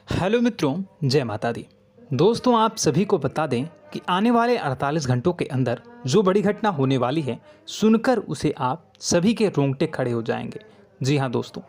Hello मित्रों, जय माता दी। दोस्तों, आप सभी को बता दें कि आने वाले 48 घंटों के अंदर जो बड़ी घटना होने वाली है, सुनकर उसे आप सभी के रोंगटे खड़े हो जाएंगे। जी हाँ दोस्तों,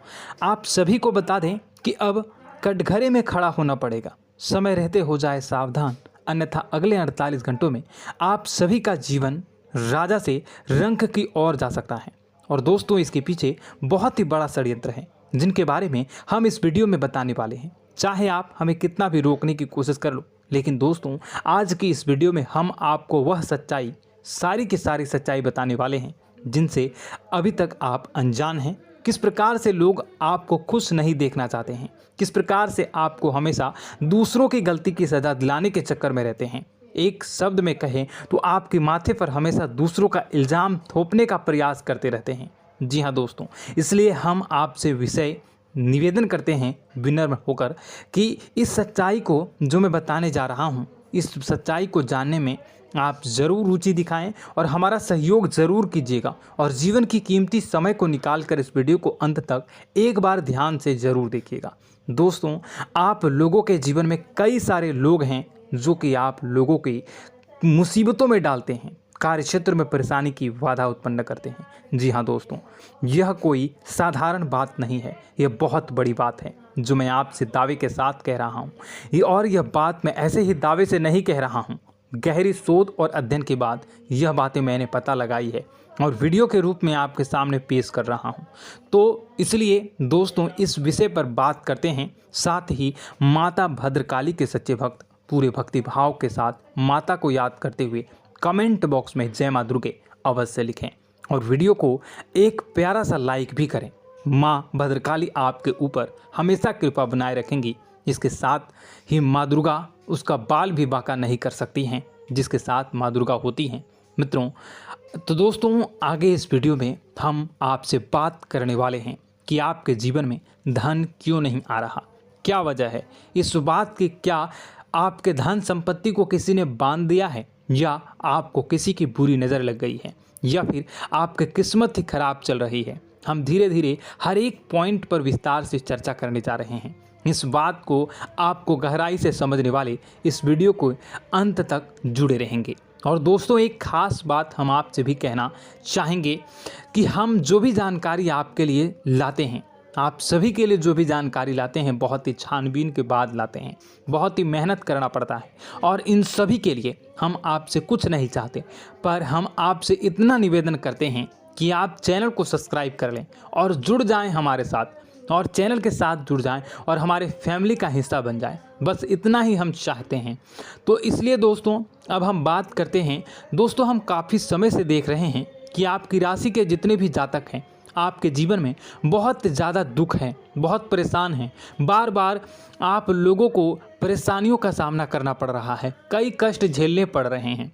आप सभी को बता दें कि अब कटघरे में खड़ा होना पड़ेगा। समय रहते हो जाए सावधान, अन्यथा अगले 48 घंटों में आप सभी का जीवन राजा से रंक की ओर जा सकता है। और दोस्तों, इसके पीछे बहुत ही बड़ा षड्यंत्र है, जिनके बारे में हम इस वीडियो में बताने वाले हैं। चाहे आप हमें कितना भी रोकने की कोशिश कर लो, लेकिन दोस्तों, आज की इस वीडियो में हम आपको वह सच्चाई, सारी की सारी सच्चाई बताने वाले हैं जिनसे अभी तक आप अनजान हैं। किस प्रकार से लोग आपको खुश नहीं देखना चाहते हैं, किस प्रकार से आपको हमेशा दूसरों की गलती की सज़ा दिलाने के चक्कर में रहते हैं। एक शब्द में कहें तो आपके माथे पर हमेशा दूसरों का इल्ज़ाम थोपने का प्रयास करते रहते हैं। जी हाँ दोस्तों, इसलिए हम आपसे विषय निवेदन करते हैं विनम्र होकर कि इस सच्चाई को जो मैं बताने जा रहा हूँ, इस सच्चाई को जानने में आप ज़रूर रुचि दिखाएं और हमारा सहयोग ज़रूर कीजिएगा। और जीवन की कीमती समय को निकाल कर इस वीडियो को अंत तक एक बार ध्यान से ज़रूर देखिएगा। दोस्तों, आप लोगों के जीवन में कई सारे लोग हैं जो कि आप लोगों की मुसीबतों में डालते हैं, कार्य क्षेत्र में परेशानी की बाधा उत्पन्न करते हैं। जी हाँ दोस्तों, यह कोई साधारण बात नहीं है, यह बहुत बड़ी बात है जो मैं आपसे दावे के साथ कह रहा हूँ। और यह बात मैं ऐसे ही दावे से नहीं कह रहा हूँ, गहरी शोध और अध्ययन के बाद यह बातें मैंने पता लगाई है और वीडियो के रूप में आपके सामने पेश कर रहा हूँ। तो इसलिए दोस्तों, इस विषय पर बात करते हैं। साथ ही माता भद्रकाली के सच्चे भक्त पूरे भक्ति भाव के साथ माता को याद करते हुए कमेंट बॉक्स में जय मां दुर्गे अवश्य लिखें और वीडियो को एक प्यारा सा लाइक भी करें। माँ भद्रकाली आपके ऊपर हमेशा कृपा बनाए रखेंगी। इसके साथ ही माँ दुर्गा उसका बाल भी बांका नहीं कर सकती हैं, जिसके साथ माँ दुर्गा होती हैं। मित्रों, तो दोस्तों, आगे इस वीडियो में हम आपसे बात करने वाले हैं कि आपके जीवन में धन क्यों नहीं आ रहा, क्या वजह है इस बात की। क्या आपके धन संपत्ति को किसी ने बांध दिया है, या आपको किसी की बुरी नज़र लग गई है, या फिर आपकी किस्मत ही खराब चल रही है। हम धीरे धीरे हर एक पॉइंट पर विस्तार से चर्चा करने जा रहे हैं। इस बात को आपको गहराई से समझने वाले इस वीडियो को अंत तक जुड़े रहेंगे। और दोस्तों, एक खास बात हम आपसे भी कहना चाहेंगे कि हम जो भी जानकारी आपके लिए लाते हैं, आप सभी के लिए जो भी जानकारी लाते हैं, बहुत ही छानबीन के बाद लाते हैं, बहुत ही मेहनत करना पड़ता है। और इन सभी के लिए हम आपसे कुछ नहीं चाहते, पर हम आपसे इतना निवेदन करते हैं कि आप चैनल को सब्सक्राइब कर लें और जुड़ जाएं हमारे साथ, और चैनल के साथ जुड़ जाएं और हमारे फैमिली का हिस्सा बन जाएं। बस इतना ही हम चाहते हैं। तो इसलिए दोस्तों, अब हम बात करते हैं। दोस्तों, हम काफ़ी समय से देख रहे हैं कि आपकी राशि के जितने भी जातक हैं, आपके जीवन में बहुत ज़्यादा दुख है, बहुत परेशान हैं। बार बार आप लोगों को परेशानियों का सामना करना पड़ रहा है, कई कष्ट झेलने पड़ रहे हैं।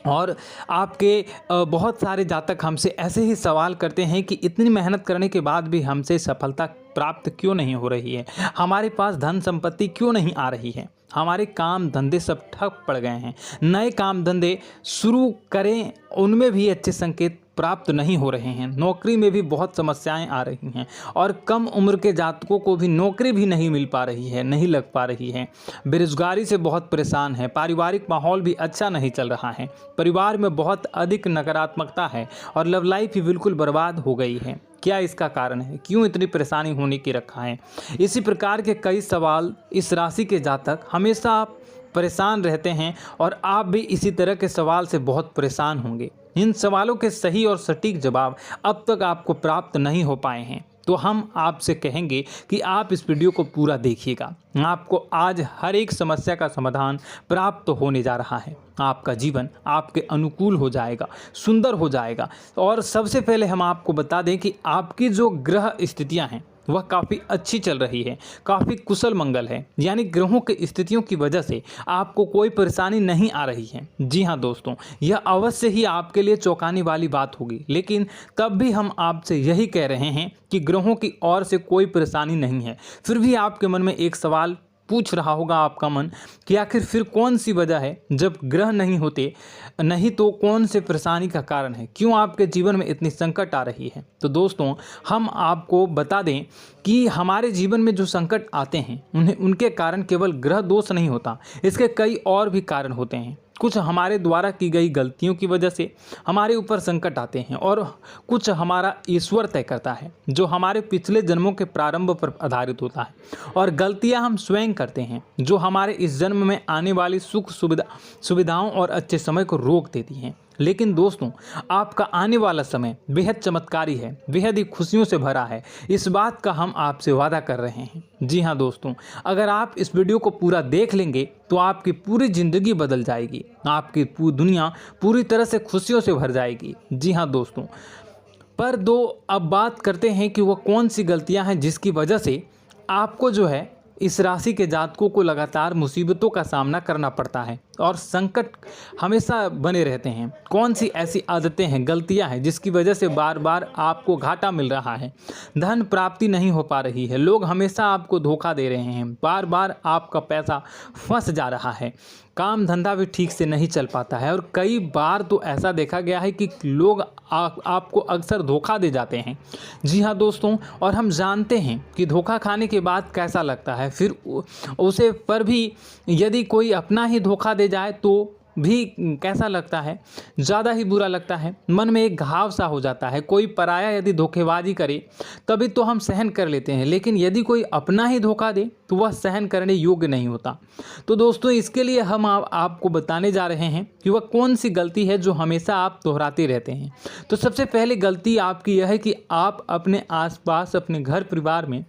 और आपके बहुत सारे जातक हमसे ऐसे ही सवाल करते हैं कि इतनी मेहनत करने के बाद भी हमसे सफलता प्राप्त क्यों नहीं हो रही है, हमारे पास धन संपत्ति क्यों नहीं आ रही है, हमारे काम धंधे सब ठप पड़ गए हैं, नए काम धंधे शुरू करें उनमें भी अच्छे संकेत प्राप्त नहीं हो रहे हैं, नौकरी में भी बहुत समस्याएं आ रही हैं, और कम उम्र के जातकों को भी नौकरी भी नहीं मिल पा रही है, नहीं लग पा रही है, बेरोजगारी से बहुत परेशान है, पारिवारिक माहौल भी अच्छा नहीं चल रहा है, परिवार में बहुत अधिक नकारात्मकता है और लव लाइफ भी बिल्कुल बर्बाद हो गई है। क्या इसका कारण है, क्यों इतनी परेशानी होने की रखा है? इसी प्रकार के कई सवाल इस राशि के जातक हमेशा परेशान रहते हैं, और आप भी इसी तरह के सवाल से बहुत परेशान होंगे। इन सवालों के सही और सटीक जवाब अब तक आपको प्राप्त नहीं हो पाए हैं, तो हम आपसे कहेंगे कि आप इस वीडियो को पूरा देखिएगा। आपको आज हर एक समस्या का समाधान प्राप्त होने जा रहा है। आपका जीवन आपके अनुकूल हो जाएगा, सुंदर हो जाएगा। और सबसे पहले हम आपको बता दें कि आपकी जो ग्रह स्थितियां हैं वह काफ़ी अच्छी चल रही है, काफ़ी कुशल मंगल है, यानी ग्रहों की स्थितियों की वजह से आपको कोई परेशानी नहीं आ रही है। जी हाँ दोस्तों, यह अवश्य ही आपके लिए चौंकाने वाली बात होगी, लेकिन तब भी हम आपसे यही कह रहे हैं कि ग्रहों की ओर से कोई परेशानी नहीं है। फिर भी आपके मन में एक सवाल पूछ रहा होगा आपका मन कि आखिर फिर कौन सी वजह है, जब ग्रह नहीं होते नहीं तो कौन से परेशानी का कारण है, क्यों आपके जीवन में इतनी संकट आ रही है। तो दोस्तों हम आपको बता दें कि हमारे जीवन में जो संकट आते हैं उनके कारण केवल ग्रह दोष नहीं होता, इसके कई और भी कारण होते हैं। कुछ हमारे द्वारा की गई गलतियों की वजह से हमारे ऊपर संकट आते हैं और कुछ हमारा ईश्वर तय करता है, जो हमारे पिछले जन्मों के प्रारंभ पर आधारित होता है। और गलतियां हम स्वयं करते हैं, जो हमारे इस जन्म में आने वाली सुख सुविधाओं और अच्छे समय को रोक देती हैं। लेकिन दोस्तों आपका आने वाला समय बेहद चमत्कारी है, बेहद ही खुशियों से भरा है, इस बात का हम आपसे वादा कर रहे हैं। जी हाँ दोस्तों, अगर आप इस वीडियो को पूरा देख लेंगे तो आपकी पूरी ज़िंदगी बदल जाएगी, आपकी पूरी दुनिया पूरी तरह से खुशियों से भर जाएगी। जी हाँ दोस्तों, पर अब बात करते हैं कि वह कौन सी गलतियां हैं जिसकी वजह से आपको जो है इस राशि के जातकों को लगातार मुसीबतों का सामना करना पड़ता है और संकट हमेशा बने रहते हैं। कौन सी ऐसी आदतें हैं, गलतियां हैं जिसकी वजह से बार बार आपको घाटा मिल रहा है, धन प्राप्ति नहीं हो पा रही है, लोग हमेशा आपको धोखा दे रहे हैं, बार बार आपका पैसा फंस जा रहा है, काम धंधा भी ठीक से नहीं चल पाता है और कई बार तो ऐसा देखा गया है कि लोग आपको अक्सर धोखा दे जाते हैं। जी हाँ दोस्तों, और हम जानते हैं कि धोखा खाने के बाद कैसा लगता है, फिर उसे पर भी यदि कोई अपना ही धोखा दे जाए तो भी कैसा लगता है, ज़्यादा ही बुरा लगता है, मन में एक घाव सा हो जाता है। कोई पराया यदि धोखेबाजी करे तभी तो हम सहन कर लेते हैं, लेकिन यदि कोई अपना ही धोखा दे तो वह सहन करने योग्य नहीं होता। तो दोस्तों इसके लिए हम आपको बताने जा रहे हैं कि वह कौन सी गलती है जो हमेशा आप दोहराते रहते हैं। तो सबसे पहली गलती आपकी यह है कि आप अपने आसपास, अपने घर परिवार में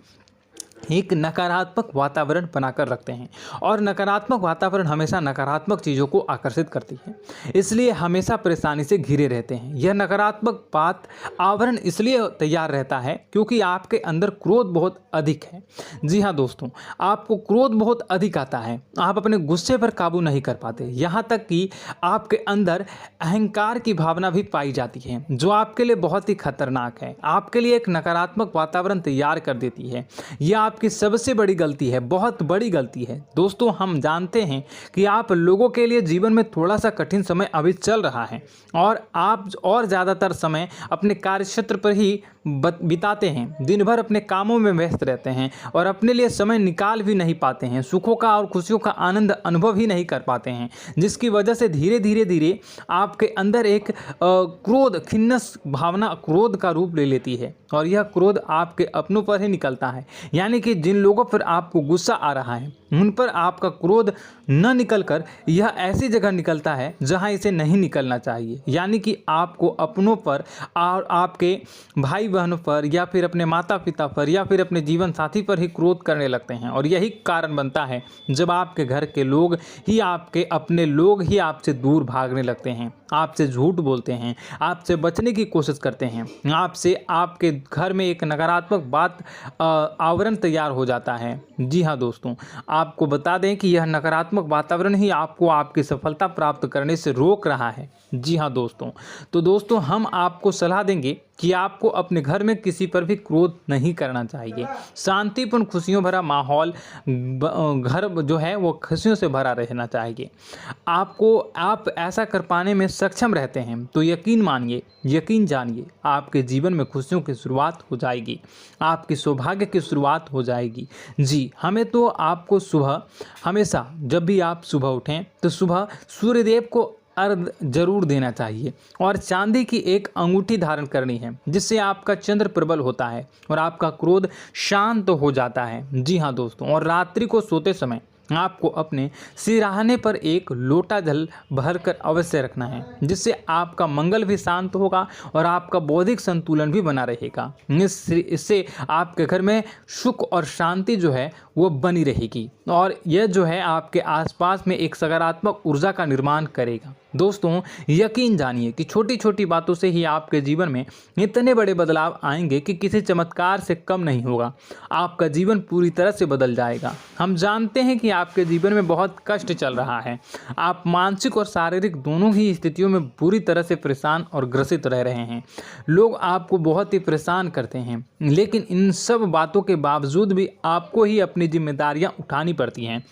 एक नकारात्मक वातावरण बनाकर रखते हैं और नकारात्मक वातावरण हमेशा नकारात्मक चीज़ों को आकर्षित करती है, इसलिए हमेशा परेशानी से घिरे रहते हैं। यह नकारात्मक आवरण इसलिए तैयार रहता है क्योंकि आपके अंदर क्रोध बहुत अधिक है। जी हाँ दोस्तों, आपको क्रोध बहुत अधिक आता है, आप अपने गुस्से पर काबू नहीं कर पाते, यहाँ तक कि आपके अंदर अहंकार की भावना भी पाई जाती है, जो आपके लिए बहुत ही खतरनाक है, आपके लिए एक नकारात्मक वातावरण तैयार कर देती है। यह आपकी सबसे बड़ी गलती है, बहुत बड़ी गलती है। दोस्तों हम जानते हैं कि आप लोगों के लिए जीवन में थोड़ा सा कठिन समय अभी चल रहा है और आप और ज़्यादातर समय अपने कार्यक्षेत्र पर ही बिताते हैं, दिन भर अपने कामों में व्यस्त रहते हैं और अपने लिए समय निकाल भी नहीं पाते हैं, सुखों का और खुशियों का आनंद अनुभव ही नहीं कर पाते हैं, जिसकी वजह से धीरे धीरे आपके अंदर एक क्रोध, खिन्नस भावना क्रोध का रूप ले लेती है और यह क्रोध आपके अपनों पर ही निकलता है। यानी कि जिन लोगों पर आपको गुस्सा आ रहा है उन पर आपका क्रोध न निकलकर यह ऐसी जगह निकलता है जहां इसे नहीं निकलना चाहिए। यानी कि आपको अपनों पर और आपके भाई बहनों पर या फिर अपने माता पिता पर या फिर अपने जीवन साथी पर ही क्रोध करने लगते हैं और यही कारण बनता है जब आपके घर के लोग ही, आपके अपने लोग ही आपसे दूर भागने लगते हैं, आपसे झूठ बोलते हैं, आपसे बचने की कोशिश करते हैं, आपसे आपके घर में एक नकारात्मक आवरण तैयार हो जाता है। जी हाँ दोस्तों, आपको बता दें कि यह नकारात्मक वातावरण ही आपको आपकी सफलता प्राप्त करने से रोक रहा है। जी हाँ दोस्तों, तो दोस्तों हम आपको सलाह देंगे कि आपको अपने घर में किसी पर भी क्रोध नहीं करना चाहिए। शांतिपूर्ण खुशियों भरा माहौल, घर जो है वो खुशियों से भरा रहना चाहिए। आप ऐसा कर पाने में सक्षम रहते हैं तो यकीन मानिए, यकीन जानिए, आपके जीवन में खुशियों की शुरुआत हो जाएगी, आपकी सौभाग्य की शुरुआत हो जाएगी। जी, हमें तो आपको सुबह, हमेशा जब भी आप सुबह उठें तो सुबह सूर्यदेव को अर्घ जरूर देना चाहिए और चांदी की एक अंगूठी धारण करनी है, जिससे आपका चंद्र प्रबल होता है और आपका क्रोध शांत हो जाता है। जी हाँ दोस्तों, और रात्रि को सोते समय आपको अपने सिरहाने पर एक लोटा जल भरकर अवश्य रखना है, जिससे आपका मंगल भी शांत होगा और आपका बौद्धिक संतुलन भी बना रहेगा। इससे आपके घर में सुख और शांति जो है वो बनी रहेगी और यह जो है आपके आसपास में एक सकारात्मक ऊर्जा का निर्माण करेगा। दोस्तों यकीन जानिए कि छोटी छोटी बातों से ही आपके जीवन में इतने बड़े बदलाव आएंगे कि किसी चमत्कार से कम नहीं होगा, आपका जीवन पूरी तरह से बदल जाएगा। हम जानते हैं कि आपके जीवन में बहुत कष्ट चल रहा है। आप मानसिक और शारीरिक दोनों ही स्थितियों में बुरी तरह से परेशान और ग्रसित रह रहे हैं। लोग आपको बहुत ही परेशान करते हैं, लेकिन इन सब बातों के बावजूद भी आपको ही अपनी जिम्मेदारियां उठानी पड़ती हैं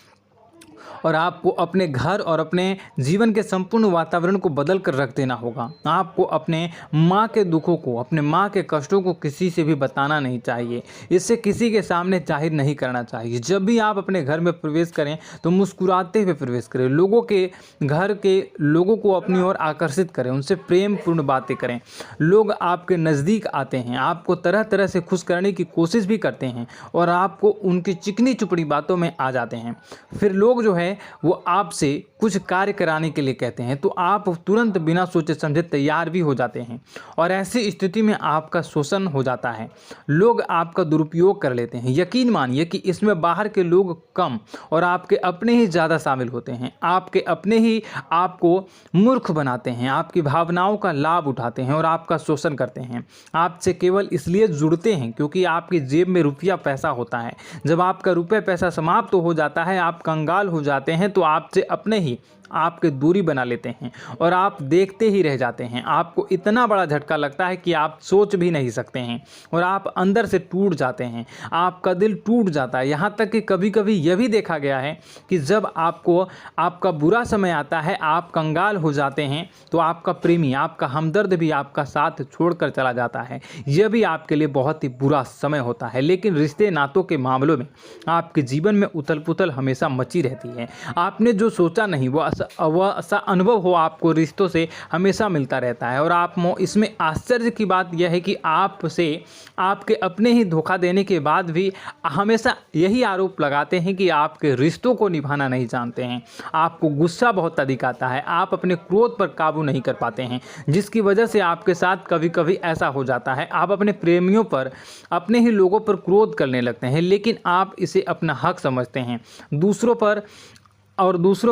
और आपको अपने घर और अपने जीवन के संपूर्ण वातावरण को बदल कर रख देना होगा। आपको अपने माँ के दुखों को, अपने माँ के कष्टों को किसी से भी बताना नहीं चाहिए। इससे किसी के सामने जाहिर नहीं करना चाहिए। जब भी आप अपने घर में प्रवेश करें तो मुस्कुराते हुए प्रवेश करें। लोगों के घर के लोगों को अपनी ओर आकर्षित करें, उनसे प्रेमपूर्ण बातें करें। लोग आपके नज़दीक आते हैं, आपको तरह तरह से खुश करने की कोशिश भी करते हैं और आपको उनकी चिकनी चुपड़ी बातों में आ जाते हैं। फिर लोग जो है वो आपसे कुछ कार्य कराने के लिए कहते हैं तो आप तुरंत बिना सोचे समझे तैयार भी हो जाते हैं और ऐसी स्थिति में आपका शोषण हो जाता है। लोग आपका दुरुपयोग कर लेते हैं। यकीन मानिए कि इसमें बाहर के लोग कम और आपके अपने ही ज़्यादा शामिल होते हैं। आपके अपने ही आपको मूर्ख बनाते हैं, आपकी भावनाओं का लाभ उठाते हैं और आपका शोषण करते हैं। आपसे केवल इसलिए जुड़ते हैं क्योंकि आपकी जेब में रुपया पैसा होता है। जब आपका रुपया पैसा समाप्त हो जाता है, आप कंगाल हो जाते हैं तो आपसे अपने ही आपके दूरी बना लेते हैं और आप देखते ही रह जाते हैं। आपको इतना बड़ा झटका लगता है कि आप सोच भी नहीं सकते हैं और आप अंदर से टूट जाते हैं। आपका दिल टूट जाता है। यहाँ तक कि कभी कभी यह भी देखा गया है कि जब आपको आपका बुरा समय आता है, आप कंगाल हो जाते हैं तो आपका प्रेमी, आपका हमदर्द भी आपका साथ छोड़कर चला जाता है। यह भी आपके लिए बहुत ही बुरा समय होता है। लेकिन रिश्ते नातों के मामलों में आपके जीवन में उथल पुथल हमेशा मची रहती है। आपने जो सोचा नहीं वह ऐसा अनुभव हो आपको रिश्तों से हमेशा मिलता रहता है। और आप इसमें आश्चर्य की बात यह है कि आपसे आपके अपने ही धोखा देने के बाद भी हमेशा यही आरोप लगाते हैं कि आपके रिश्तों को निभाना नहीं जानते हैं। आपको गुस्सा बहुत अधिक आता है, आप अपने क्रोध पर काबू नहीं कर पाते हैं, जिसकी वजह से आपके साथ कभी कभी ऐसा हो जाता है आप अपने प्रेमियों पर, अपने ही लोगों पर क्रोध करने लगते हैं, लेकिन आप इसे अपना हक समझते हैं। दूसरों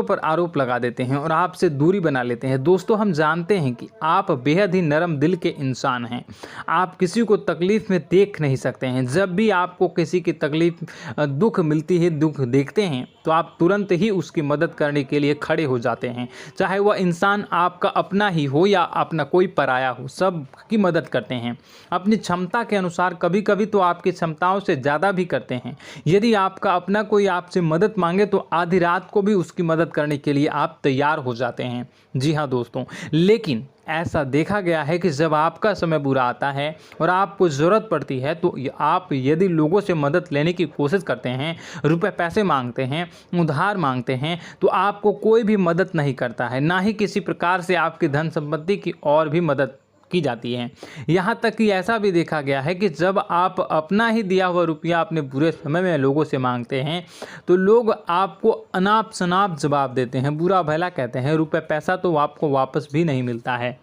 पर आरोप लगा देते हैं और आपसे दूरी बना लेते हैं। दोस्तों, हम जानते हैं कि आप बेहद ही नरम दिल के इंसान हैं। आप किसी को तकलीफ़ में देख नहीं सकते हैं। जब भी आपको किसी की तकलीफ़, दुख मिलती है, दुख देखते हैं तो आप तुरंत ही उसकी मदद करने के लिए खड़े हो जाते हैं। चाहे वह इंसान आपका अपना ही हो या अपना कोई पराया हो, सब की मदद करते हैं अपनी क्षमता के अनुसार। कभी कभी तो आपकी क्षमताओं से ज़्यादा भी करते हैं। यदि आपका अपना कोई आपसे मदद मांगे तो आधी रात को भी उसकी मदद करने के लिए आप तैयार हो जाते हैं। जी हाँ दोस्तों, लेकिन ऐसा देखा गया है कि जब आपका समय बुरा आता है और आपको ज़रूरत पड़ती है तो आप यदि लोगों से मदद लेने की कोशिश करते हैं, रुपए पैसे मांगते हैं, उधार मांगते हैं, तो आपको कोई भी मदद नहीं करता है। ना ही किसी प्रकार से आपकी धन संपत्ति की और भी मदद की जाती है। यहाँ तक कि ऐसा भी देखा गया है कि जब आप अपना ही दिया हुआ रुपया अपने बुरे समय में लोगों से मांगते हैं तो लोग आपको अनाप शनाप जवाब देते हैं, बुरा भला कहते हैं। रुपये पैसा तो आपको वापस भी नहीं मिलता है।